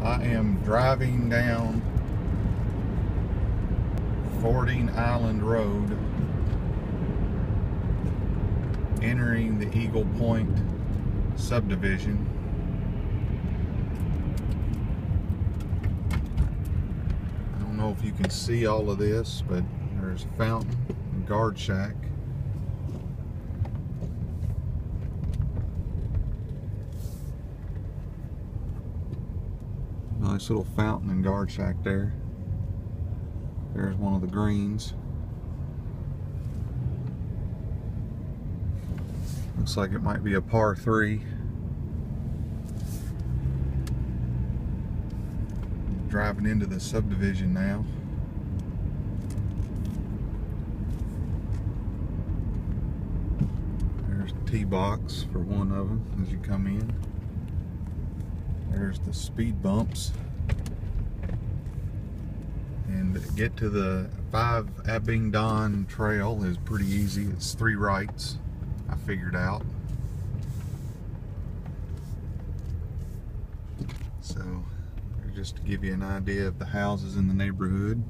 I am driving down Fording Island Road, entering the Eagle Point subdivision. I don't know if you can see all of this, but there's a fountain and guard shack. Nice little fountain and guard shack there. There's one of the greens. Looks like it might be a par 3. Driving into the subdivision now. There's the tee box for one of them as you come in. There's the speed bumps. And to get to the 5 Abingdon trail is pretty easy. It's 3 rights, I figured out. So, just to give you an idea of the houses in the neighborhood.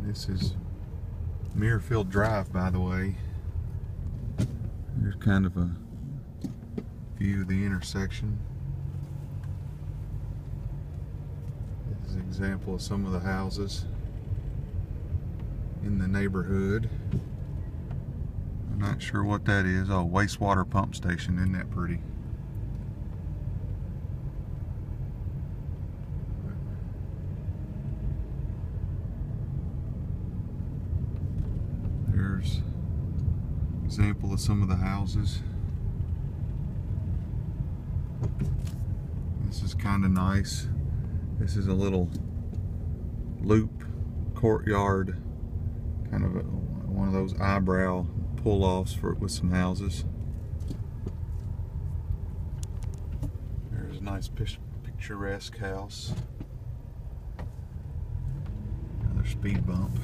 This is Muirfield Drive, by the way. Here's kind of a view of the intersection. This is an example of some of the houses in the neighborhood. I'm not sure what that is. Oh, wastewater pump station. Isn't that pretty? There's an example of some of the houses. This is kind of nice. This is a little loop courtyard, kind of one of those eyebrow pull-offs with some houses. There's a nice picturesque house. Another speed bump.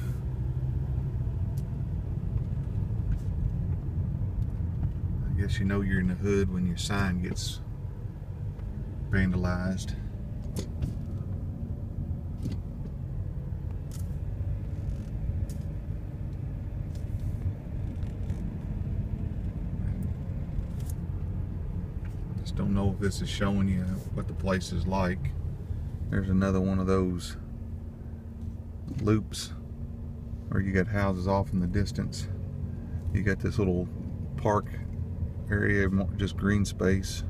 I guess you know you're in the hood when your sign gets vandalized. I just don't know if this is showing you what the place is like. There's another one of those loops where you got houses off in the distance. You got this little park area, just green space.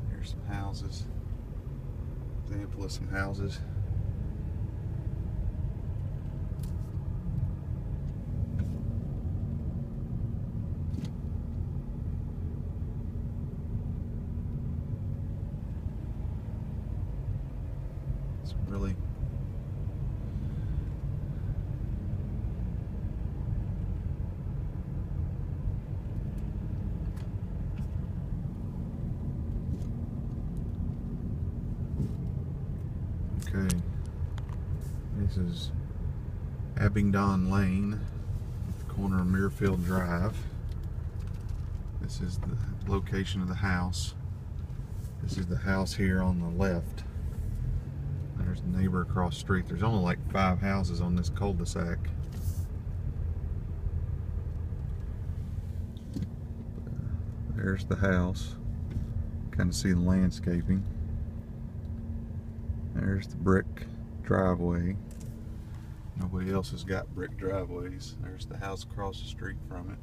Here's some houses. Example of some houses. It's really okay. This is Abingdon Lane, at the corner of Muirfield Drive. This is the location of the house. This is the house here on the left. There's the neighbor across the street. There's only like 5 houses on this cul-de-sac. There's the house. Kind of see the landscaping. There's the brick driveway. Nobody else has got brick driveways. There's the house across the street from it.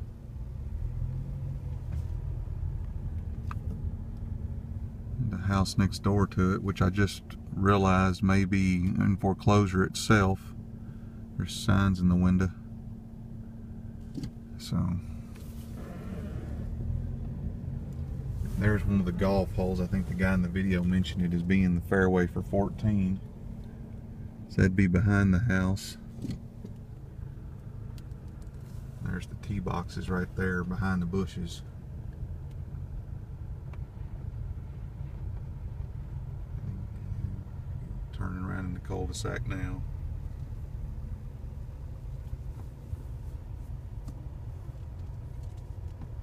The house next door to it, which I just realized may be in foreclosure itself. There's signs in the window. So there's one of the golf holes. I think the guy in the video mentioned it as being the fairway for 14. So that'd be behind the house. there's the tee boxes right there behind the bushes. Turning around in the cul-de-sac now.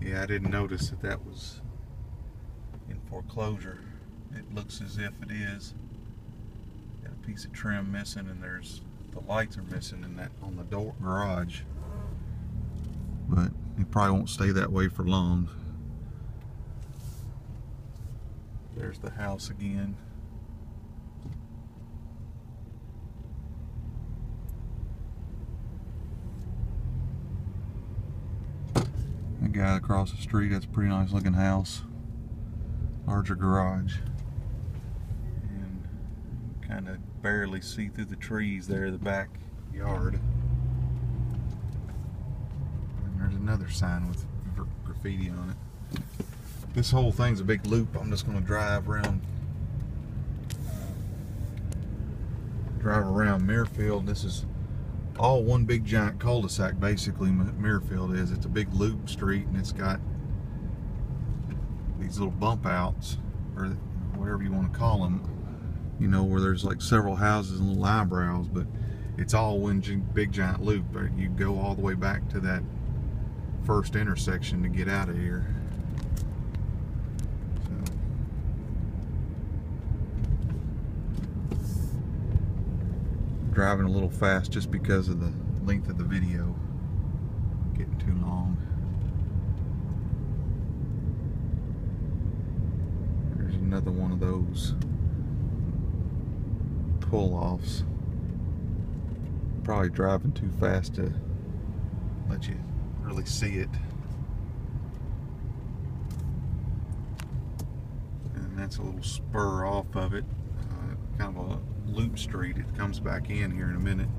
Yeah, I didn't notice that was in foreclosure. It looks as if it is. Got a piece of trim missing, and there's the lights are missing in that on the door garage. But it probably won't stay that way for long. There's the house again. The guy across the street, that's a pretty nice looking house. Larger garage. And kind of barely see through the trees there in the backyard. And there's another sign with graffiti on it. This whole thing's a big loop. I'm just going to drive around Muirfield. This is all one big giant cul-de-sac, basically. Muirfield is. It's a big loop street, and it's got these little bump outs, or whatever you want to call them, you know, where there's like several houses and little eyebrows, but it's all one big giant loop. You go all the way back to that first intersection to get out of here. Driving a little fast just because of the length of the video. Getting too long. There's another one of those pull-offs. Probably driving too fast to let you really see it. And that's a little spur off of it. Kind of a loop street. It comes back in here in a minute.